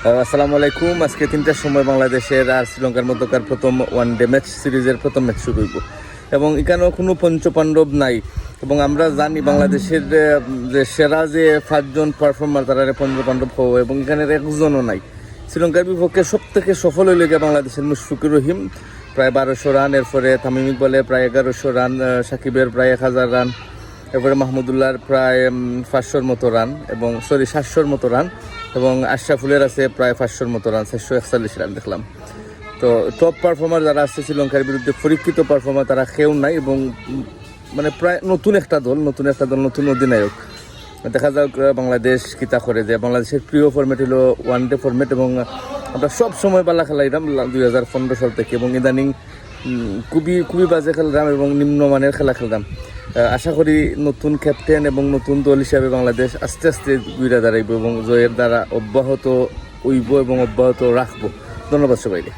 আসসালামু আলাইকুম। আজকে 3টার সময় বাংলাদেশের আর শ্রীলঙ্কার মধ্যকার প্রথম ওয়ানডে ম্যাচ, সিরিজের প্রথম ম্যাচ শুরু হইব এবং এখানেও কোনো পঞ্চপাণ্ডব নাই। এবং আমরা জানি বাংলাদেশের যে সেরা যে 5জন পারফর্মার তারা পঞ্চপাণ্ডব হওয়া, এবং এখানের একজনও নাই। শ্রীলঙ্কার বিপক্ষে সব থেকে সফল হইল গিয়ে বাংলাদেশের মুশফিকুর রহিম, প্রায় 1200 রান, এরপরে তামিম ইকবালে প্রায় 1100 রান, সাকিবের প্রায় 1000 রান, এরপরে মাহমুদুল্লাহর প্রায় 500-র মতো রান, এবং 700-র মতো রান, এবং আশরাফুলের আছে প্রায় 500-র মতো রান, 441 রান দেখলাম। তো টপ পারফর্মার যারা আছে শ্রীলঙ্কার বিরুদ্ধে, পরীক্ষিত পারফর্মার তারা কেউ নাই, এবং মানে প্রায় নতুন একটা দল, নতুন অধিনায়ক। দেখা যাক বাংলাদেশ কিতা করে। যে বাংলাদেশের প্রিয় ফরম্যাট হলো ওয়ানডে ফরম্যাট, এবং আমরা সব সময় পাল্লা খেলাইলাম 2015 সাল থেকে, এবং ইদানিং খুবই বাজে খেললাম এবং নিম্নমানের খেলা খেললাম। আশা করি নতুন ক্যাপ্টেন এবং নতুন দল হিসাবে বাংলাদেশ আস্তে আস্তে ঘুরে দাঁড়াইব এবং জয়ের দ্বারা অব্যাহত হইব এবং অব্যাহত রাখবো। ধন্যবাদ সবাইকে।